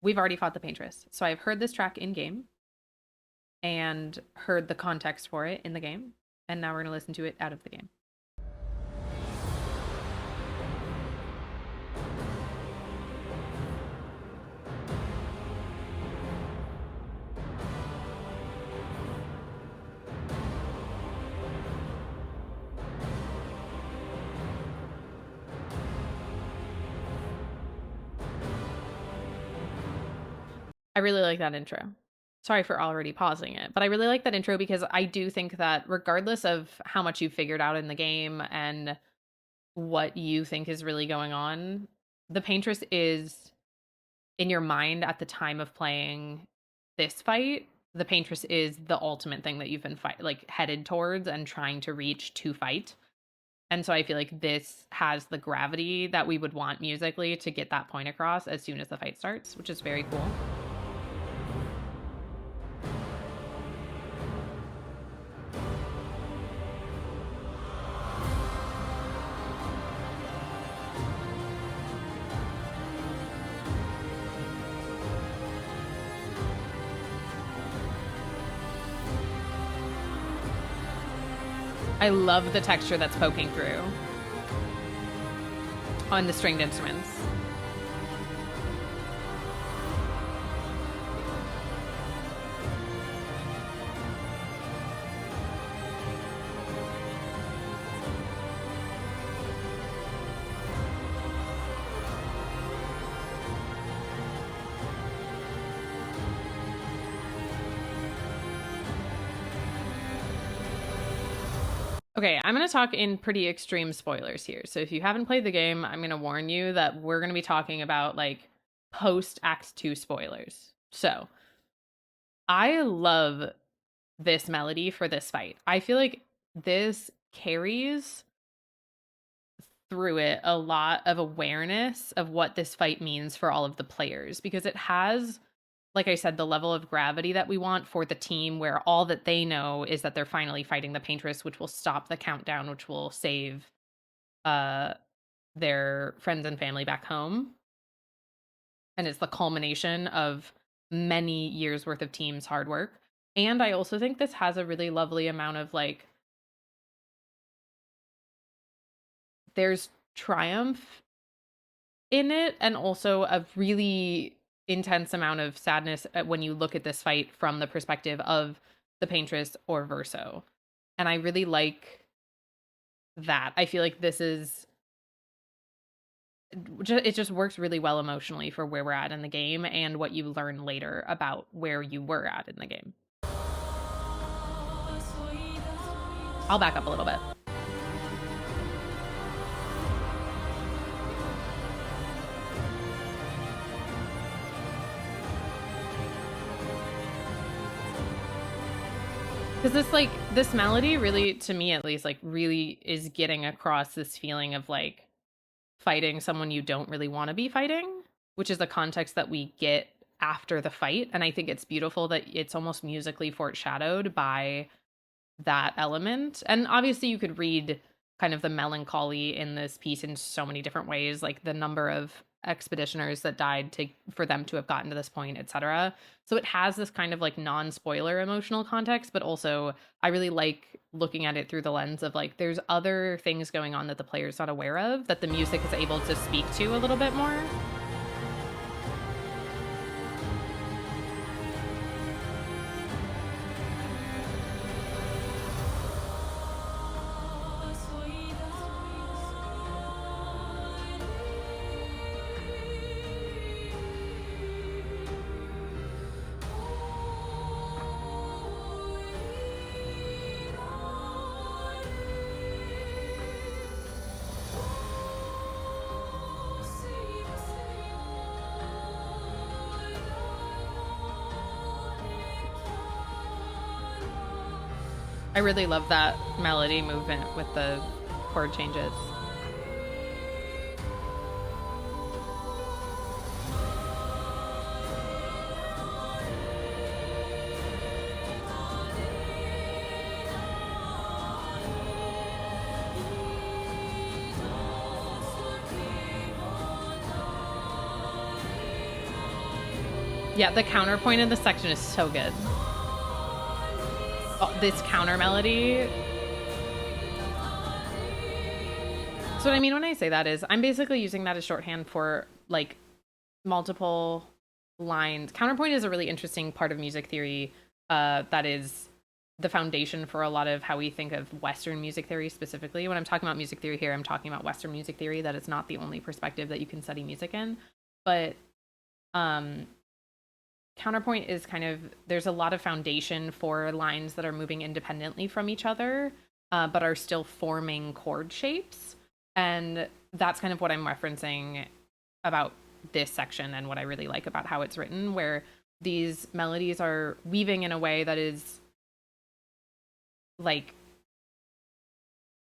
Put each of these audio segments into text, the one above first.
we've already fought the Paintress. So I've heard this track in game and heard the context for it in the game. And now we're going to listen to it out of the game. I really like that intro. Sorry for already pausing it, but I really like that intro because I do think that regardless of how much you've figured out in the game and what you think is really going on, the Paintress is in your mind at the time of playing this fight. The Paintress is the ultimate thing that you've been headed towards and trying to reach to fight. And so I feel like this has the gravity that we would want musically to get that point across as soon as the fight starts, which is very cool. I love the texture that's poking through on the stringed instruments. Okay, I'm going to talk in pretty extreme spoilers here. So if you haven't played the game, I'm going to warn you that we're going to be talking about like post Act 2 spoilers. So I love this melody for this fight. I feel like this carries through it a lot of awareness of what this fight means for all of the players because it has, like I said, the level of gravity that we want for the team where all that they know is that they're finally fighting the Paintress, which will stop the countdown, which will save their friends and family back home. And it's the culmination of many years worth of team's hard work. And I also think this has a really lovely amount of like, there's triumph in it and also a really intense amount of sadness when you look at this fight from the perspective of the Paintress or Verso. And I really like that. I feel like this is it just works really well emotionally for where we're at in the game and what you learn later about where you were at in the game. I'll back up a little bit. Because this melody really, to me at least, like really is getting across this feeling of like fighting someone you don't really want to be fighting, which is the context that we get after the fight. And I think it's beautiful that it's almost musically foreshadowed by that element. And obviously you could read kind of the melancholy in this piece in so many different ways, like the number of expeditioners that died for them to have gotten to this point, etc. So it has this kind of like non-spoiler emotional context, but also I really like looking at it through the lens of like there's other things going on that the player's not aware of that the music is able to speak to a little bit more. I really love that melody movement with the chord changes. Yeah, the counterpoint in this section is so good. Oh, this counter melody. So what I mean when I say that is I'm basically using that as shorthand for like multiple lines. Counterpoint is a really interesting part of music theory that is the foundation for a lot of how we think of Western music theory specifically. When I'm talking about music theory here, I'm talking about Western music theory, that it's not the only perspective that you can study music in. But counterpoint is kind of, there's a lot of foundation for lines that are moving independently from each other, but are still forming chord shapes. And that's kind of what I'm referencing about this section and what I really like about how it's written, where these melodies are weaving in a way that is like,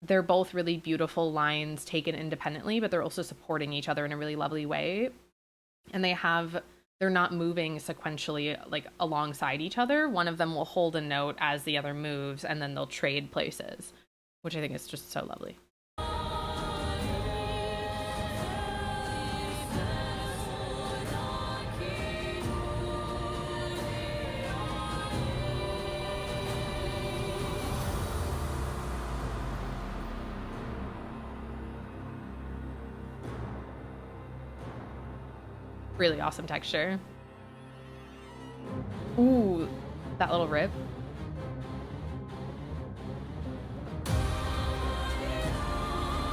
they're both really beautiful lines taken independently, but they're also supporting each other in a really lovely way. And they're not moving sequentially like alongside each other. One of them will hold a note as the other moves, and then they'll trade places, which I think is just so lovely. Really awesome texture. Ooh, that little rip.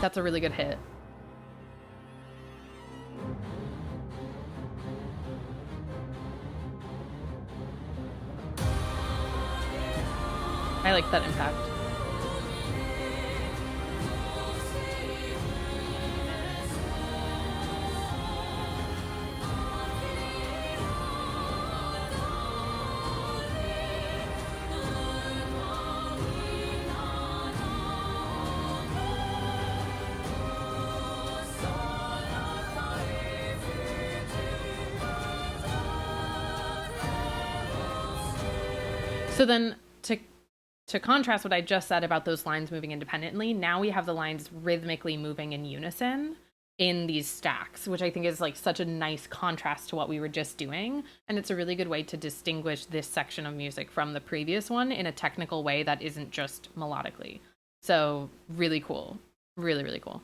That's a really good hit. I like that impact. So then to contrast what I just said about those lines moving independently, now we have the lines rhythmically moving in unison in these stacks, which I think is like such a nice contrast to what we were just doing. And it's a really good way to distinguish this section of music from the previous one in a technical way that isn't just melodically. So really cool. Really, really cool.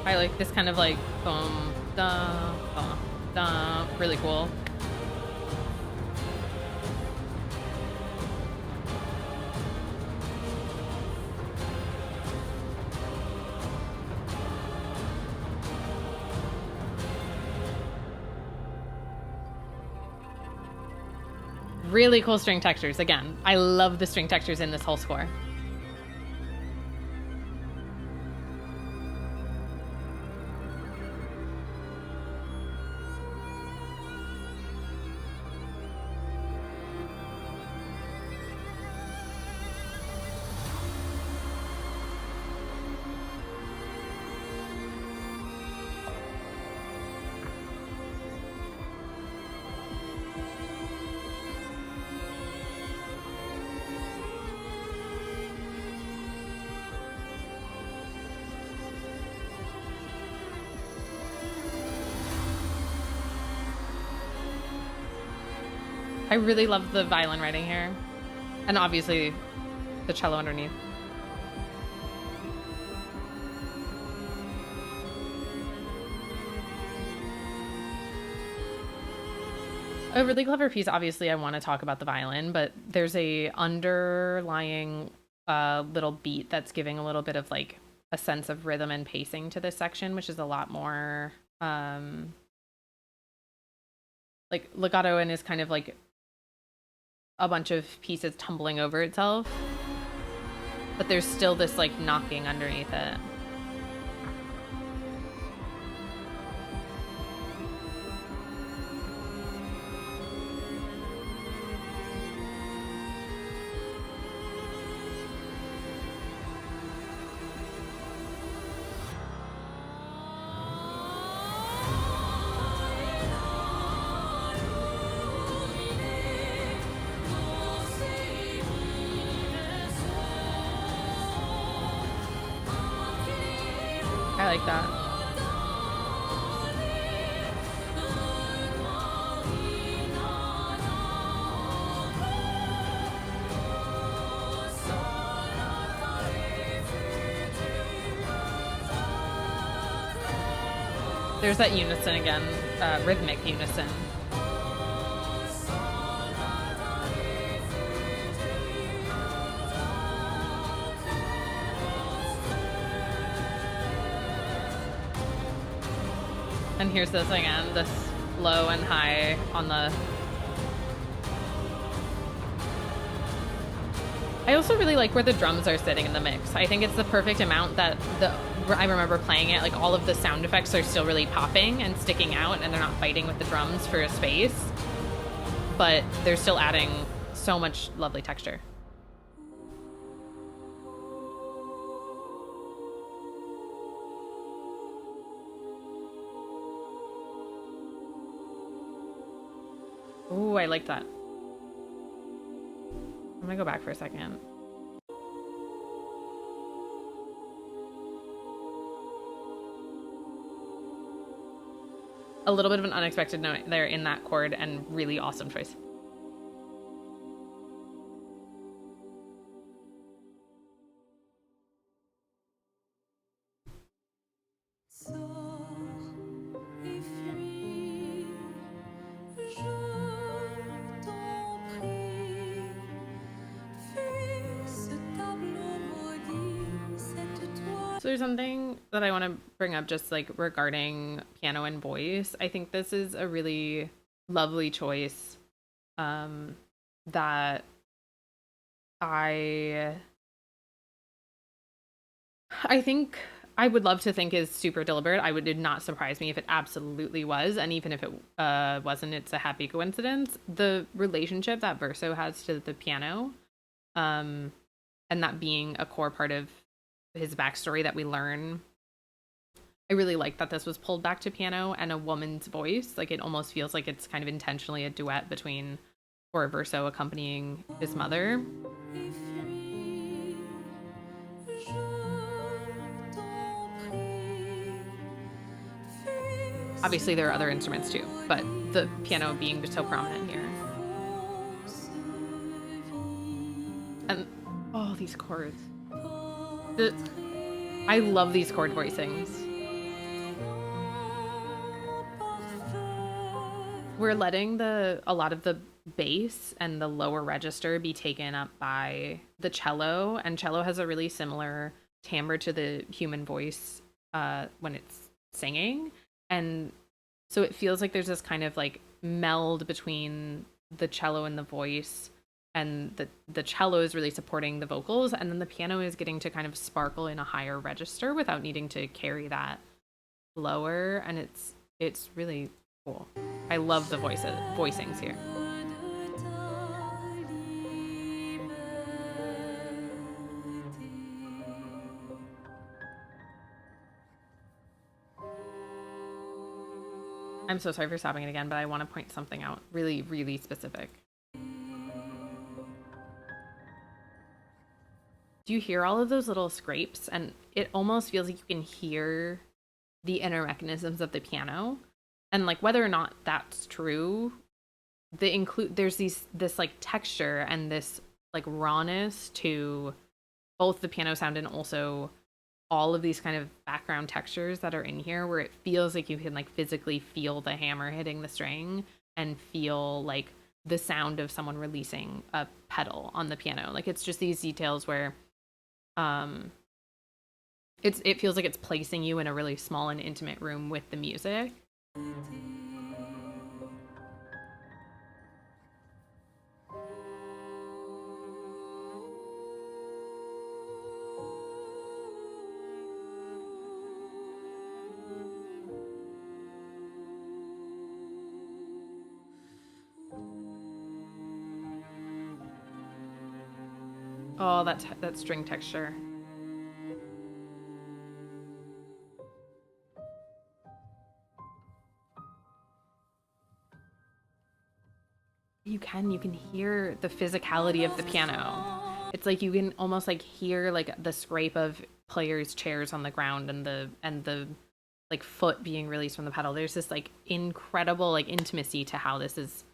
I like this kind of like boom, da, da, da, really cool. Really cool string textures. Again, I love the string textures in this whole score. I really love the violin writing here. And obviously the cello underneath. A really clever piece. Obviously, I want to talk about the violin, but there's a underlying little beat that's giving a little bit of like a sense of rhythm and pacing to this section, which is a lot more like legato and is kind of like a bunch of pieces tumbling over itself, but there's still this like knocking underneath it. I like that. There's that unison again, rhythmic unison. And here's this again, this low and high on the... I also really like where the drums are sitting in the mix. I think it's the perfect amount that I remember playing it, like all of the sound effects are still really popping and sticking out, and they're not fighting with the drums for a space, but they're still adding so much lovely texture. Ooh, I like that. I'm gonna go back for a second. A little bit of an unexpected note there in that chord, and really awesome choice. So there's something that I want to bring up just like regarding piano and voice. I think this is a really lovely choice that I think I would love to think is super deliberate. It would not surprise me if it absolutely was, and even if it wasn't, it's a happy coincidence. The relationship that Verso has to the piano, and that being a core part of his backstory that we learn. I really like that this was pulled back to piano and a woman's voice. Like, it almost feels like it's kind of intentionally a duet between Verso accompanying his mother. Obviously there are other instruments too, but the piano being so prominent here. And oh, these chords. I love these chord voicings. We're letting a lot of the bass and the lower register be taken up by the cello, and cello has a really similar timbre to the human voice when it's singing, and so it feels like there's this kind of like meld between the cello and the voice, and the cello is really supporting the vocals, and then the piano is getting to kind of sparkle in a higher register without needing to carry that lower, and it's really cool. I love the voicings here. I'm so sorry for stopping it again, but I want to point something out really, really specific. Do you hear all of those little scrapes? And it almost feels like you can hear the inner mechanisms of the piano. And like, whether or not that's true, there's this like texture and this like rawness to both the piano sound and also all of these kind of background textures that are in here, where it feels like you can like physically feel the hammer hitting the string and feel like the sound of someone releasing a pedal on the piano. Like, it's just these details where it feels like it's placing you in a really small and intimate room with the music. Oh, that string texture. You can hear the physicality of the piano. It's like you can almost like hear like the scrape of players' chairs on the ground and the like foot being released from the pedal. There's this like incredible like intimacy to how this is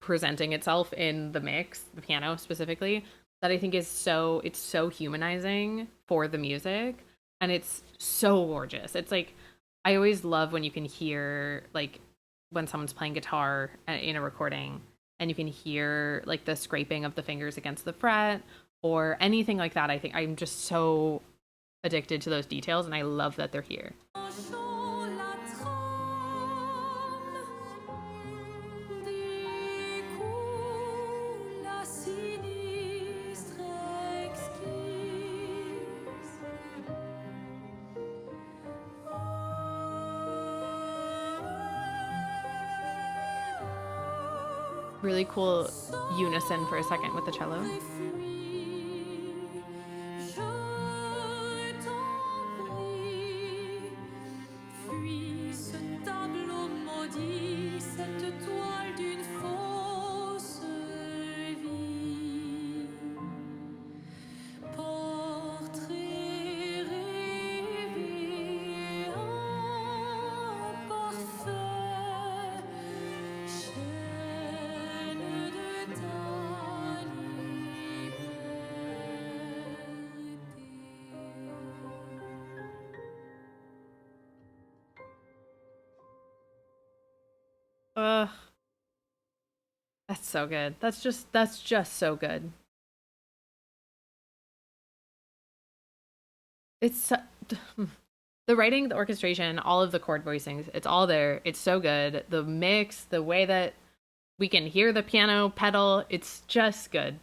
presenting itself in the mix, the piano specifically, that I think is it's so humanizing for the music, and it's so gorgeous. It's like I always love when you can hear like when someone's playing guitar in a recording and you can hear like the scraping of the fingers against the fret or anything like that. I think I'm just so addicted to those details, and I love that they're here. Really cool unison for a second with the cello. Ugh, that's so good. That's just so good. It's so, the writing, the orchestration, all of the chord voicings, it's all there. It's so good. The mix, the way that we can hear the piano pedal, it's just good.